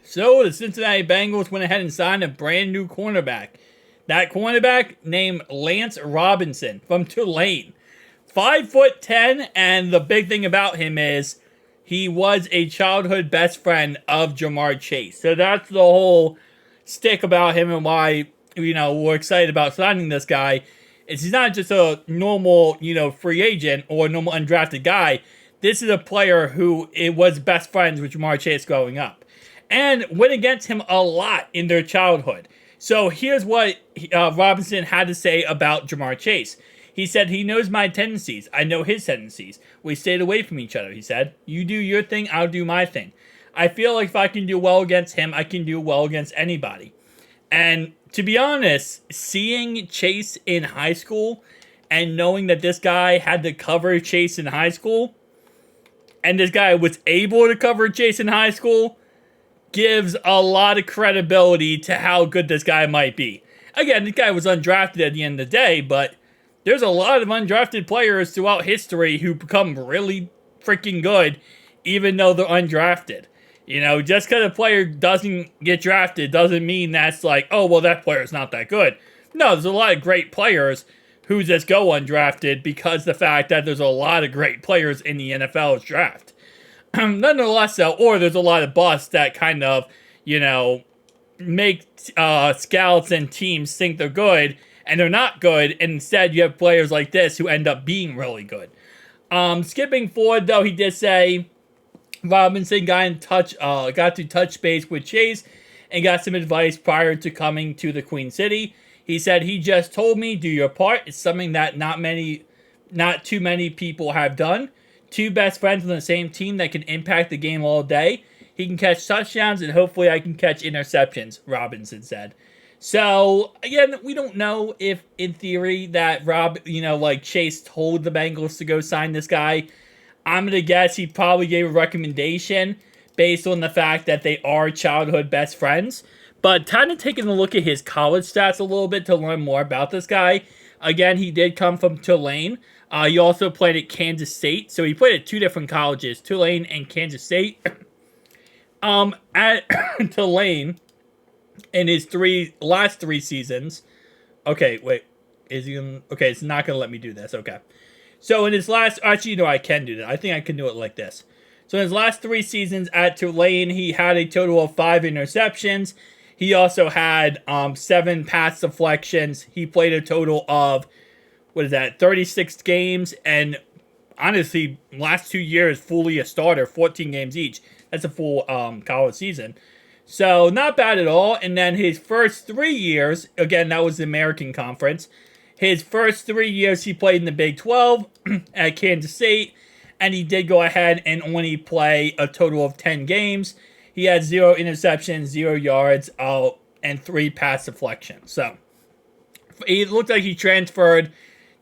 So the Cincinnati Bengals went ahead and signed a brand new cornerback. That cornerback named Lance Robinson from Tulane. 5'10", and the big thing about him is he was a childhood best friend of Jamar Chase. So that's the whole stick about him and why, we're excited about signing this guy. Is he's not just a normal, free agent or a normal undrafted guy. This is a player who it was best friends with Jamar Chase growing up and went against him a lot in their childhood. So here's what Robinson had to say about Jamar Chase. He said, he knows my tendencies. I know his tendencies. We stayed away from each other, he said. You do your thing, I'll do my thing. I feel like if I can do well against him, I can do well against anybody. And to be honest, seeing Chase in high school and knowing that this guy had to cover Chase in high school, and this guy was able to cover Chase in high school, gives a lot of credibility to how good this guy might be. Again, this guy was undrafted at the end of the day, but there's a lot of undrafted players throughout history who become really freaking good, even though they're undrafted. Just because a player doesn't get drafted doesn't mean that's like, oh, well, that player's not that good. No, there's a lot of great players who just go undrafted because the fact that there's a lot of great players in the NFL's draft. Nonetheless, though, or there's a lot of busts that kind of, make scouts and teams think they're good, and they're not good, and instead you have players like this who end up being really good. Skipping forward, though, he did say Robinson got to touch base with Chase and got some advice prior to coming to the Queen City. He said, he just told me, do your part. It's something that not too many people have done. Two best friends on the same team that can impact the game all day. He can catch touchdowns, and hopefully I can catch interceptions, Robinson said. So, again, we don't know if, in theory, that Chase told the Bengals to go sign this guy. I'm going to guess he probably gave a recommendation based on the fact that they are childhood best friends. But kind of taking a look at his college stats a little bit to learn more about this guy. Again, he did come from Tulane. He also played at Kansas State. So he played at two different colleges, Tulane and Kansas State. At Tulane, in his last three seasons. Okay, wait. Is he gonna... Okay, it's not going to let me do this. Okay. So in his last... Actually, I can do that. I think I can do it like this. So in his last three seasons at Tulane, he had a total of 5 interceptions. He also had 7 pass deflections. He played a total of, 36 games. And honestly, last 2 years, fully a starter, 14 games each. That's a full college season. So not bad at all. And then his first 3 years, again, that was the American Conference. His first 3 years, he played in the Big 12 at Kansas State. And he did go ahead and only play a total of 10 games. He had 0 interceptions, 0 yards, and 3 pass deflections. So it looked like he transferred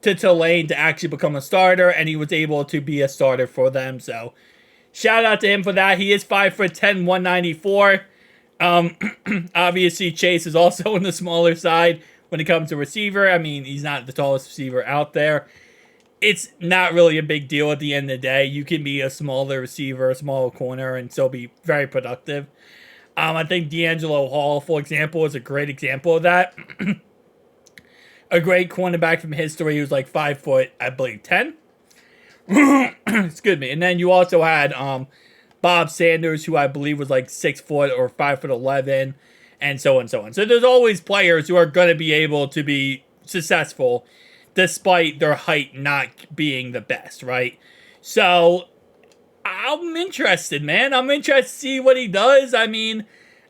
to Tulane to actually become a starter, and he was able to be a starter for them. So shout out to him for that. He is 5'10", 194. Obviously, Chase is also on the smaller side when it comes to receiver. I mean, he's not the tallest receiver out there. It's not really a big deal at the end of the day. You can be a smaller receiver, a smaller corner, and still be very productive. I think D'Angelo Hall, for example, is a great example of that. A great cornerback from history who's like 5 foot, I believe, 10. Excuse me. And then you also had Bob Sanders, who I believe was like 6 foot or 5'11", and so on and so on. So there's always players who are going to be able to be successful despite their height not being the best, right? So I'm interested, man. I'm interested to see what he does. I mean,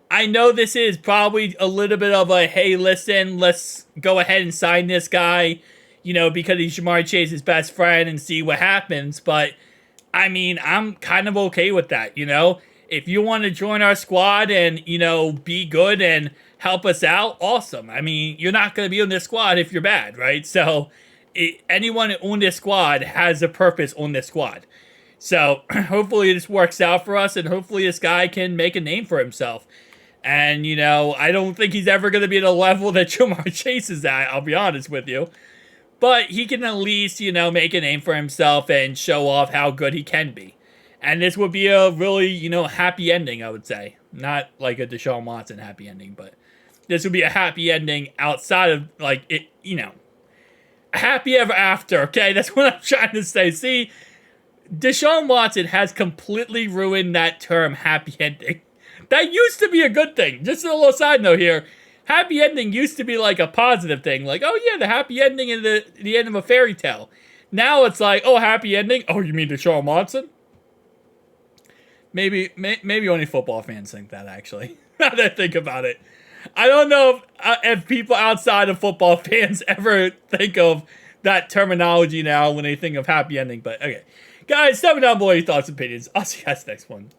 I know this is probably a little bit of a, hey, listen, let's go ahead and sign this guy, because he's Jamar Chase's best friend and see what happens. But, I mean, I'm kind of okay with that, If you want to join our squad and, be good and help us out, awesome. I mean, you're not going to be on this squad if you're bad, right? So anyone on this squad has a purpose on this squad. So hopefully this works out for us, and hopefully this guy can make a name for himself. And, I don't think he's ever going to be at a level that Jamar Chase is at, I'll be honest with you. But he can at least, make a name for himself and show off how good he can be. And this would be a really, happy ending, I would say. Not like a Deshaun Watson happy ending, but this would be a happy ending outside of, like, it, happy ever after, okay? That's what I'm trying to say. See, Deshaun Watson has completely ruined that term, happy ending. That used to be a good thing. Just a little side note here. Happy ending used to be like a positive thing. Like, oh yeah, the happy ending is the end of a fairy tale. Now it's like, oh, happy ending? Oh, you mean Deshaun Watson? Maybe only football fans think that, actually. Now that I think about it. I don't know if people outside of football fans ever think of that terminology now when they think of happy ending. But, okay. Guys, tell me down below your thoughts and opinions. I'll see you guys next one.